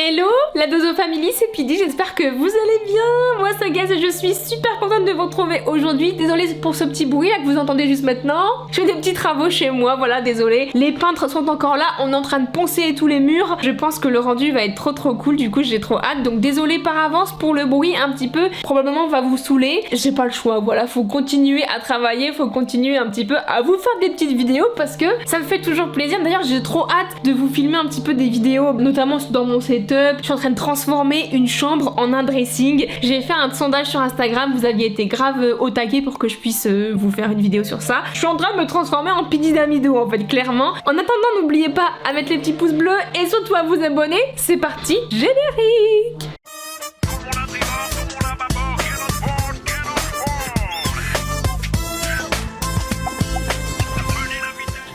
Hello, la Dozo Family, c'est Pidi, j'espère que vous allez bien. Moi c'est Gaz et je suis super contente de vous retrouver aujourd'hui. Désolée pour ce petit bruit là que vous entendez juste maintenant. Je fais des petits travaux chez moi, voilà, désolée. Les peintres sont encore là, on est en train de poncer tous les murs. Je pense que le rendu va être trop cool, du coup j'ai trop hâte. Donc désolée par avance pour le bruit un petit peu, probablement va vous saouler. J'ai pas le choix, voilà, faut continuer à travailler, faut continuer un petit peu à vous faire des petites vidéos parce que ça me fait toujours plaisir. D'ailleurs j'ai trop hâte de vous filmer un petit peu des vidéos, notamment dans mon setup. Je suis en train de transformer une chambre en un dressing. J'ai fait un sondage sur Instagram, vous aviez été grave au taquet pour que je puisse vous faire une vidéo sur ça. Je suis en train de me transformer en Pidi d'Amido en fait, clairement. En attendant, n'oubliez pas à mettre les petits pouces bleus et surtout à vous abonner. C'est parti, générique!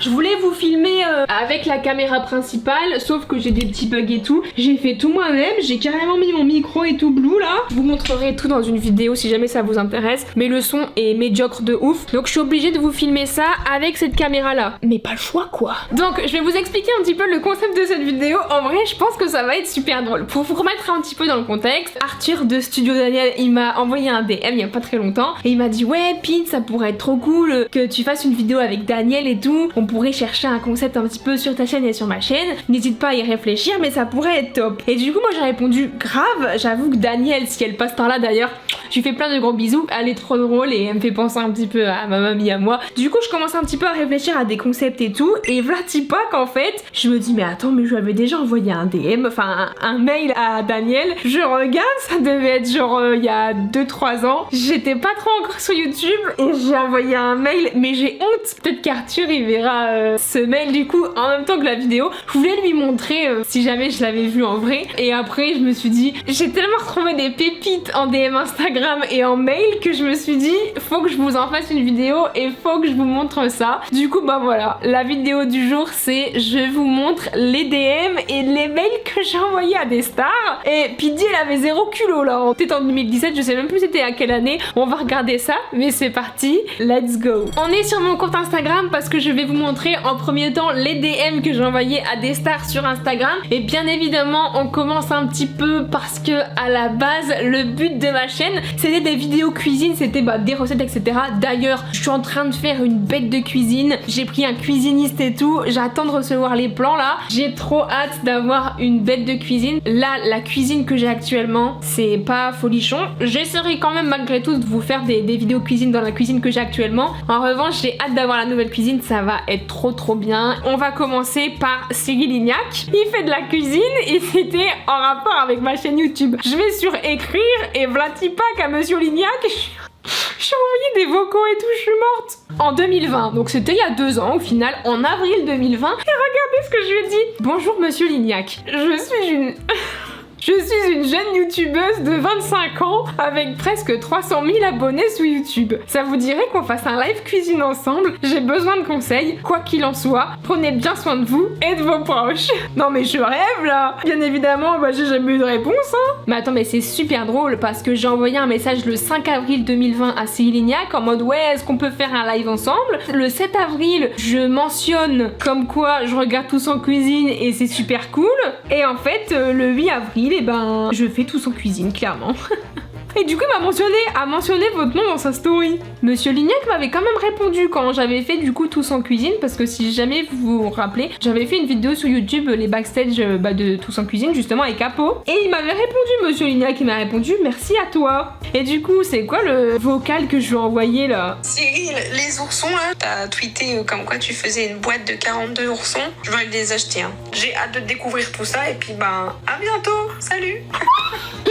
Je voulais vous filmer avec la caméra principale, sauf que j'ai des petits bugs et tout. J'ai fait tout moi-même, j'ai carrément mis mon micro et tout blue là. Je vous montrerai tout dans une vidéo si jamais ça vous intéresse. Mais le son est médiocre de ouf. Donc je suis obligée de vous filmer ça avec cette caméra là. Mais pas le choix quoi. Donc je vais vous expliquer un petit peu le concept de cette vidéo. En vrai je pense que ça va être super drôle. Pour vous remettre un petit peu dans le contexte, Arthur de Studio Daniel, il m'a envoyé un DM il y a pas très longtemps. Et il m'a dit ouais Pete, ça pourrait être trop cool que tu fasses une vidéo avec Daniel et tout. On pourrait chercher un concept un petit peu sur ta chaîne et sur ma chaîne, n'hésite pas à y réfléchir mais ça pourrait être top. Et du coup moi j'ai répondu grave, j'avoue que Daniel, si elle passe par là d'ailleurs, je lui fais plein de gros bisous, elle est trop drôle et elle me fait penser un petit peu à ma mamie, à moi. Du coup je commence un petit peu à réfléchir à des concepts et tout, et vlati pas qu'en fait je me dis mais attends mais je lui avais déjà envoyé un DM, enfin un mail à Daniel, je regarde, ça devait être genre il y a 2-3 ans, j'étais pas trop encore sur YouTube et j'ai envoyé un mail mais j'ai honte, peut-être qu'Arthur il verra ce mail du coup en même temps que la vidéo. Je voulais lui montrer si jamais je l'avais vu en vrai, et après je me suis dit j'ai tellement retrouvé des pépites en DM Instagram et en mail que je me suis dit faut que je vous en fasse une vidéo et faut que je vous montre ça. Du coup bah voilà, la vidéo du jour c'est je vous montre les DM et les mails que j'ai envoyés à des stars. Et Pidi elle avait zéro culot là, c'était en 2017, je sais même plus c'était à quelle année. On va regarder ça, mais c'est parti, let's go. On est sur mon compte Instagram parce que je vais vous montrer en premier temps les DM que j'ai envoyés à des stars sur Instagram. Et bien évidemment on commence un petit peu parce que à la base le but de ma chaîne c'était des vidéos cuisine, c'était des recettes etc. D'ailleurs je suis en train de faire une bête de cuisine, j'ai pris un cuisiniste et tout, j'attends de recevoir les plans là, j'ai trop hâte d'avoir une bête de cuisine. Là la cuisine que j'ai actuellement c'est pas folichon, j'essaierai quand même malgré tout de vous faire des vidéos cuisine dans la cuisine que j'ai actuellement. En revanche j'ai hâte d'avoir la nouvelle cuisine, ça va être trop bien. On va commencer par Cyril Lignac, il fait de la cuisine et c'était en rapport avec ma chaîne YouTube. Je vais sur écrire et vlati pas qu'à Monsieur Lignac j'ai envoyé des vocaux et tout, je suis morte. En 2020, donc c'était il y a 2 ans au final, en avril 2020. Et regardez ce que je lui ai dit. Bonjour Monsieur Lignac, je suis une jeune youtubeuse de 25 ans avec presque 300 000 abonnés sur YouTube. Ça vous dirait qu'on fasse un live cuisine ensemble? J'ai besoin de conseils. Quoi qu'il en soit, prenez bien soin de vous et de vos proches. Non mais je rêve là. Bien évidemment, j'ai jamais eu de réponse hein. Mais attends, mais c'est super drôle parce que j'ai envoyé un message le 5 avril 2020 à Cyril Lignac en mode ouais, est-ce qu'on peut faire un live ensemble? Le 7 avril, je mentionne comme quoi je regarde Tous en cuisine et c'est super cool. Et en fait, le 8 avril, et je fais Tous en cuisine, clairement. Et du coup, il m'a mentionné votre nom dans sa story. Monsieur Lignac m'avait quand même répondu quand j'avais fait du coup Tous en cuisine, parce que si jamais vous vous rappelez, j'avais fait une vidéo sur YouTube, les backstage de Tous en cuisine, justement avec Apo. Et il m'avait répondu, Monsieur Lignac, il m'a répondu merci à toi. Et du coup, c'est quoi le vocal que je lui ai envoyé là? Cyril, les oursons là, t'as tweeté comme quoi tu faisais une boîte de 42 oursons. Je vais les acheter. Hein. J'ai hâte de découvrir tout ça et puis à bientôt. Salut.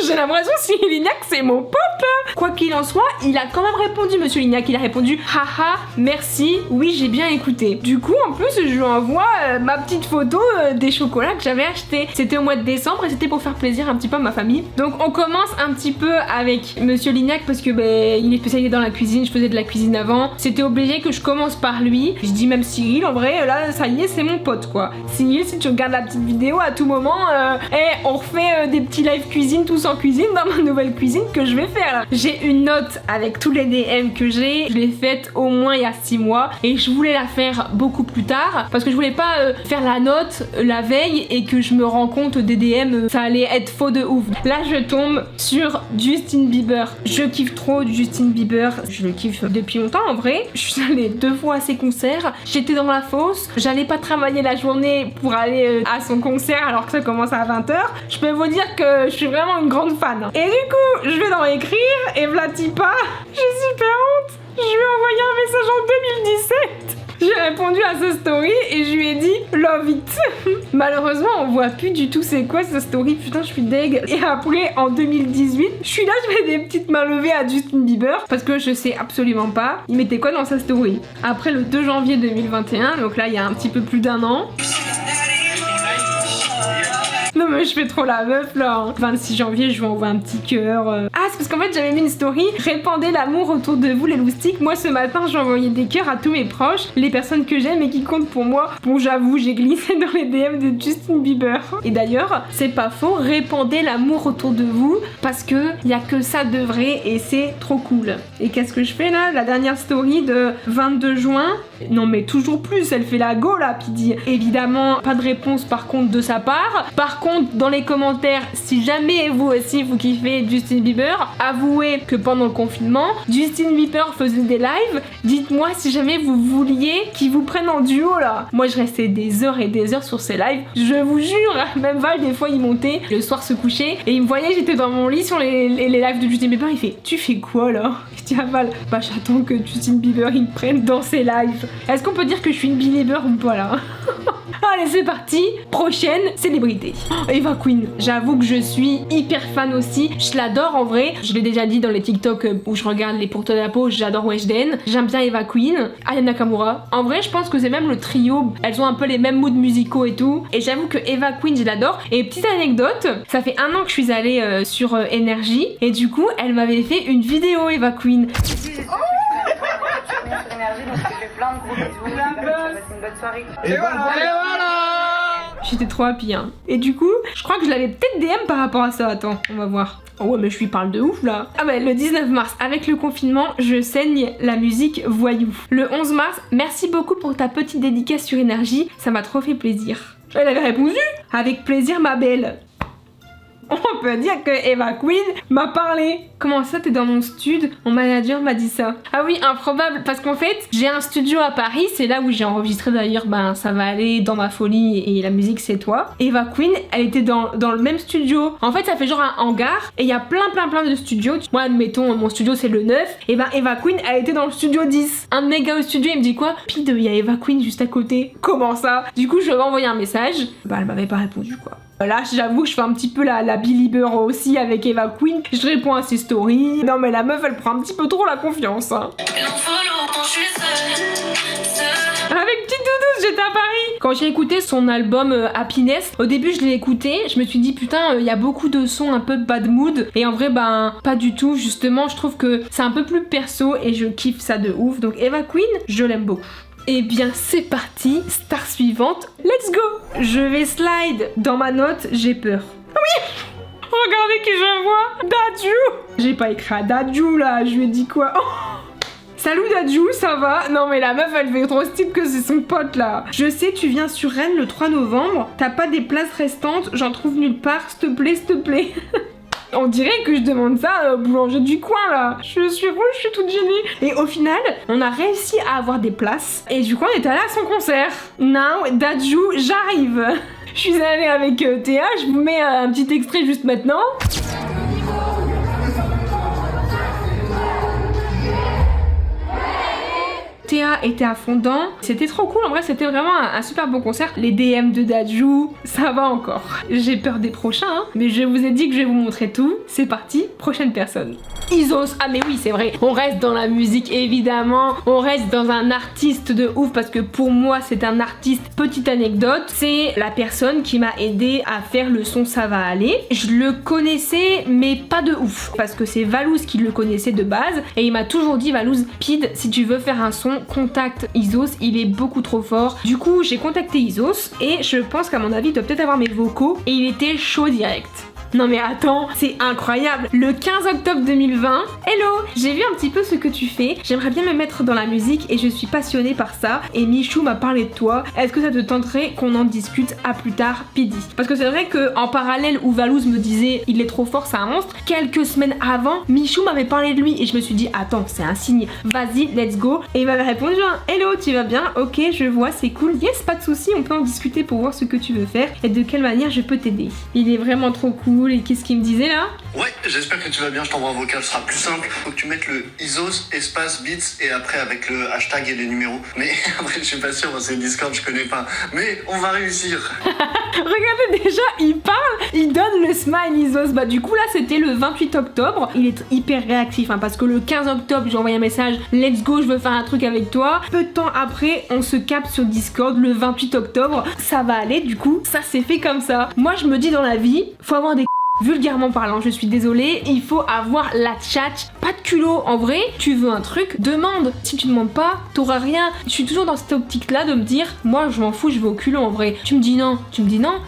J'ai l'impression que Cyril Lignac c'est mon pote là. Quoi qu'il en soit, il a quand même répondu Monsieur Lignac, il a répondu haha merci, oui j'ai bien écouté. Du coup en plus je lui envoie ma petite photo des chocolats que j'avais achetés. C'était au mois de décembre et c'était pour faire plaisir un petit peu à ma famille. Donc on commence un petit peu avec Monsieur Lignac parce que il est spécialisé dans la cuisine, je faisais de la cuisine avant. C'était obligé que je commence par lui. Je dis même Cyril, en vrai là ça y est c'est mon pote quoi. Cyril, si tu regardes la petite vidéo à tout moment, on refait des petits live cuisine, tous en cuisine, dans ma nouvelle cuisine que je vais faire là. J'ai une note avec tous les DM que j'ai. Je l'ai faite au moins il y a 6 mois et je voulais la faire beaucoup plus tard parce que je voulais pas faire la note la veille et que je me rends compte des DM, ça allait être faux de ouf. Là, je tombe sur Justin Bieber. Je kiffe trop Justin Bieber. Je le kiffe depuis longtemps en vrai. Je suis allée 2 fois à ses concerts. J'étais dans la fosse. J'allais pas travailler la journée pour aller à son concert alors que ça commence à 20h. Je peux vous dire que je suis vraiment une grande fan. Et du coup, je vais dans écrire et Vlatipa, j'ai super honte. Je lui ai envoyé un message en 2017. J'ai répondu à sa story et je lui ai dit love it. Malheureusement, on voit plus du tout c'est quoi sa story. Putain, je suis deg. Et après, en 2018, je suis là, je fais des petites mains levées à Justin Bieber parce que je sais absolument pas. Il mettait quoi dans sa story? Après le 2 janvier 2021, donc là, il y a un petit peu plus d'1 an. Non mais je fais trop la meuf là. 26 janvier, je lui envoie un petit cœur. Ah, c'est parce qu'en fait j'avais mis une story. Répandez l'amour autour de vous les loustiques. Moi ce matin j'ai envoyé des cœurs à tous mes proches, les personnes que j'aime et qui comptent pour moi. Bon, j'avoue, j'ai glissé dans les DM de Justin Bieber. Et d'ailleurs, c'est pas faux, répandez l'amour autour de vous parce que y a que ça de vrai et c'est trop cool. Et qu'est-ce que je fais là? La dernière story de 22 juin. Non mais toujours plus, elle fait la go là, Pidi. Évidemment, pas de réponse par contre de sa part. Par contre, dans les commentaires, si jamais vous aussi vous kiffez Justin Bieber, avouez que pendant le confinement, Justin Bieber faisait des lives. Dites-moi si jamais vous vouliez qu'il vous prenne en duo là. Moi je restais des heures et des heures sur ces lives. Je vous jure, même Val des fois il montait le soir se coucher et il me voyait, j'étais dans mon lit sur les lives de Justin Bieber. Il fait tu fais quoi là? Je dis à Val, bah j'attends que Justin Bieber il me prenne dans ses lives. Est-ce qu'on peut dire que je suis une belieber ou pas là? Allez c'est parti, prochaine célébrité. Eva Queen, j'avoue que je suis hyper fan aussi, je l'adore en vrai. Je l'ai déjà dit dans les TikTok où je regarde les pour de la peau, j'adore Weshden. J'aime bien Eva Queen, Aya Nakamura. En vrai je pense que c'est même le trio, elles ont un peu les mêmes moods musicaux et tout. Et j'avoue que Eva Queen je l'adore. Et petite anecdote, ça fait 1 an que je suis allée sur Energy et du coup elle m'avait fait une vidéo Eva Queen. Plein de gros bisous, une bonne soirée. Et voilà. J'étais trop happy hein. Et du coup, je crois que je l'avais peut-être DM par rapport à ça. Attends, on va voir. Oh ouais mais je lui parle de ouf là. Ah bah le 19 mars, avec le confinement, je saigne la musique voyou. Le 11 mars, merci beaucoup pour ta petite dédicace sur Énergie, ça m'a trop fait plaisir. Elle avait répondu, avec plaisir ma belle. On peut dire que Eva Queen m'a parlé. Comment ça t'es dans mon studio? Mon manager m'a dit ça. Ah oui, improbable, parce qu'en fait, j'ai un studio à Paris, c'est là où j'ai enregistré d'ailleurs, ben ça va aller dans ma folie et la musique c'est toi. Eva Queen, elle était dans le même studio. En fait, ça fait genre un hangar et il y a plein de studios. Moi, admettons, mon studio c'est le 9, et ben Eva Queen, elle était dans le studio 10. Un de mes gars au studio, il me dit quoi? Pide, il y a Eva Queen juste à côté. Comment ça? Du coup, je lui ai envoyé un message. Bah, elle m'avait pas répondu quoi. Là, j'avoue que je fais un petit peu la belieber aussi avec Eva Queen. Je réponds à ses stories. Non, mais la meuf, elle prend un petit peu trop la confiance. Hein. Avec Petite Doudouse, j'étais à Paris. Quand j'ai écouté son album Happiness, au début, je l'ai écouté. Je me suis dit, putain, il y a beaucoup de sons un peu bad mood. Et en vrai, ben, pas du tout. Justement, je trouve que c'est un peu plus perso et je kiffe ça de ouf. Donc, Eva Queen, je l'aime beaucoup. Et bien c'est parti, star suivante, let's go! Je vais slide dans ma note, j'ai peur. Oui! Regardez qui je vois! Dadju! J'ai pas écrit à Dadju là, je lui ai dit quoi? Oh. Salut Dadju, ça va? Non mais la meuf elle fait trop style que c'est son pote là. Je sais tu viens sur Rennes le 3 novembre, t'as pas des places restantes, j'en trouve nulle part, s'il te plaît, s'il te plaît. On dirait que je demande ça au boulanger du coin là. Je suis rouge, je suis toute gênée. Et au final, on a réussi à avoir des places. Et du coup, on est allé à son concert. Now, Dadju, j'arrive. Je suis allée avec Théa, je vous mets un petit extrait juste maintenant. Théa était à fond dedans, c'était trop cool, en vrai c'était vraiment un super bon concert. Les DM de Dadju, ça va encore. J'ai peur des prochains, hein, mais je vous ai dit que je vais vous montrer tout. C'est parti, prochaine personne. Isos, ah mais oui c'est vrai, on reste dans la musique évidemment, on reste dans un artiste de ouf parce que pour moi c'est un artiste. Petite anecdote, c'est la personne qui m'a aidé à faire le son Ça va aller. Je le connaissais mais pas de ouf parce que c'est Valouz qui le connaissait de base et il m'a toujours dit Valouz, Pide, si tu veux faire un son, contacte Isos, il est beaucoup trop fort. Du coup j'ai contacté Isos et je pense qu'à mon avis il doit peut-être avoir mes vocaux et il était chaud direct. Non mais attends, c'est incroyable. Le 15 octobre 2020, hello, j'ai vu un petit peu ce que tu fais, j'aimerais bien me mettre dans la musique et je suis passionnée par ça et Michou m'a parlé de toi. Est-ce que ça te tenterait qu'on en discute à plus tard, Pidi? Parce que c'est vrai que en parallèle où Valouz me disait il est trop fort, c'est un monstre, quelques semaines avant, Michou m'avait parlé de lui et je me suis dit attends, c'est un signe, vas-y, let's go. Et il m'avait répondu hello, tu vas bien? Ok, je vois, c'est cool, yes, pas de souci, on peut en discuter pour voir ce que tu veux faire et de quelle manière je peux t'aider. Il est vraiment trop cool. Et qu'est-ce qu'il me disait là? Ouais, j'espère que tu vas bien, je t'envoie un vocal, ce sera plus simple. Faut que tu mettes le Isos espace beats et après avec le hashtag et les numéros. Mais après je suis pas sûr, c'est Discord, je connais pas. Mais on va réussir. Regardez déjà, il parle, il donne le smile Isos. Bah du coup là c'était le 28 octobre. Il est hyper réactif hein, parce que le 15 octobre j'ai envoyé un message, let's go, je veux faire un truc avec toi. Peu de temps après on se capte sur Discord le 28 octobre. Ça va aller du coup, ça s'est fait comme ça. Moi je me dis dans la vie, faut avoir des vulgairement parlant, je suis désolée, il faut avoir la tchatch, pas de culot. En vrai, tu veux un truc, demande. Si tu demandes pas, t'auras rien. Je suis toujours dans cette optique là de me dire, moi je m'en fous, je vais au culot en vrai. Tu me dis non,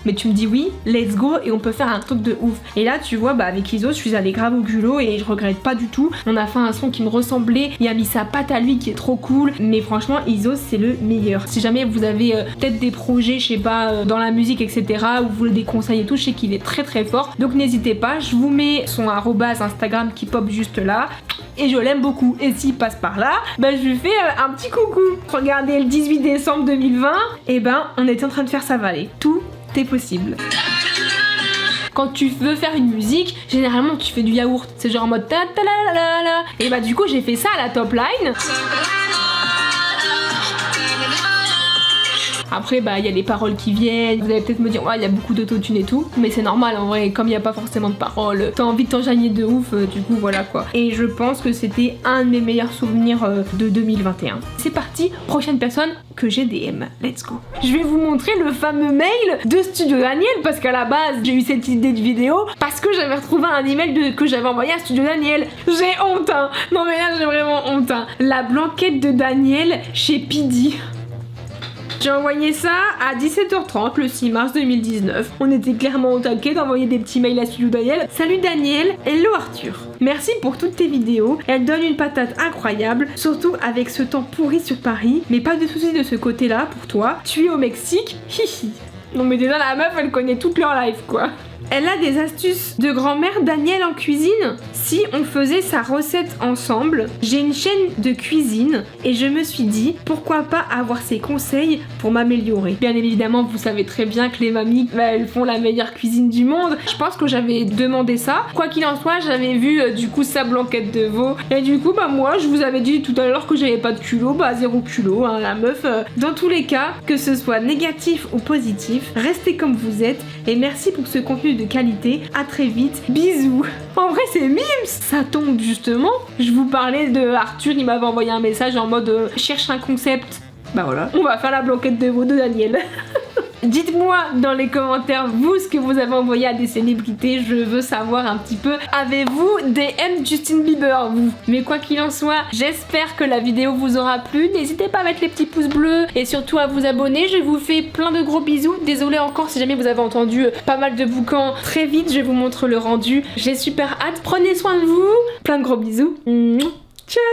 mais tu me dis oui, let's go et on peut faire un truc de ouf. Et là tu vois, bah avec Isos, je suis allée grave au culot et je regrette pas du tout. On a fait un son qui me ressemblait, il a mis sa patte à lui qui est trop cool. Mais franchement, Isos c'est le meilleur. Si jamais vous avez peut-être des projets, je sais pas, dans la musique etc, ou vous voulez des conseils et tout, je sais qu'il est très très fort. Donc n'hésitez pas, je vous mets son arrobase Instagram qui pop juste là. Et je l'aime beaucoup. Et s'il passe par là, bah je lui fais un petit coucou. Regardez, le 18 décembre 2020, et ben on était en train de faire sa vallée. Tout est possible. Quand tu veux faire une musique, généralement tu fais du yaourt. C'est genre en mode ta ta la la la. Et bah du coup j'ai fait ça à la top line. Après, bah, il y a les paroles qui viennent. Vous allez peut-être me dire, ouais, il y a beaucoup d'autotune et tout. Mais c'est normal, en vrai. Comme il n'y a pas forcément de paroles, t'as envie de t'enjailler de ouf. Du coup, voilà quoi. Et je pense que c'était un de mes meilleurs souvenirs de 2021. C'est parti, prochaine personne que j'ai DM. Let's go. Je vais vous montrer le fameux mail de Studio Daniel. Parce qu'à la base, j'ai eu cette idée de vidéo. Parce que j'avais retrouvé un email que j'avais envoyé à Studio Daniel. J'ai honte, hein. Non, mais là, j'ai vraiment honte, hein. La blanquette de Daniel chez Pidi. J'ai envoyé ça à 17h30 le 6 mars 2019. On était clairement au taquet d'envoyer des petits mails à Studio Daniel. Salut Daniel, hello Arthur. Merci pour toutes tes vidéos. Elles donnent une patate incroyable, surtout avec ce temps pourri sur Paris. Mais pas de soucis de ce côté-là pour toi. Tu es au Mexique, hihi. Non mais déjà la meuf elle connaît toute leur life quoi. Elle a des astuces de grand-mère Daniel en cuisine. Si on faisait sa recette ensemble, j'ai une chaîne de cuisine et je me suis dit pourquoi pas avoir ses conseils pour m'améliorer. Bien évidemment, vous savez très bien que les mamies, bah, elles font la meilleure cuisine du monde. Je pense que j'avais demandé ça. Quoi qu'il en soit, j'avais vu du coup sa blanquette de veau et du coup bah moi je vous avais dit tout à l'heure que j'avais pas de culot, bah 0 culot hein, la meuf. Dans tous les cas, que ce soit négatif ou positif, restez comme vous êtes et merci pour ce contenu de qualité. À très vite, bisous. En vrai c'est mimes. Ça tombe justement, je vous parlais de Arthur, il m'avait envoyé un message en mode cherche un concept. Bah voilà, on va faire la blanquette de veau de Daniel. Dites-moi dans les commentaires vous ce que vous avez envoyé à des célébrités, je veux savoir un petit peu. Avez-vous des M Justin Bieber vous? Mais quoi qu'il en soit, j'espère que la vidéo vous aura plu. N'hésitez pas à mettre les petits pouces bleus et surtout à vous abonner. Je vous fais plein de gros bisous. Désolée encore si jamais vous avez entendu pas mal de boucans. Très vite je vous montre le rendu. J'ai super hâte. Prenez soin de vous. Plein de gros bisous. Ciao.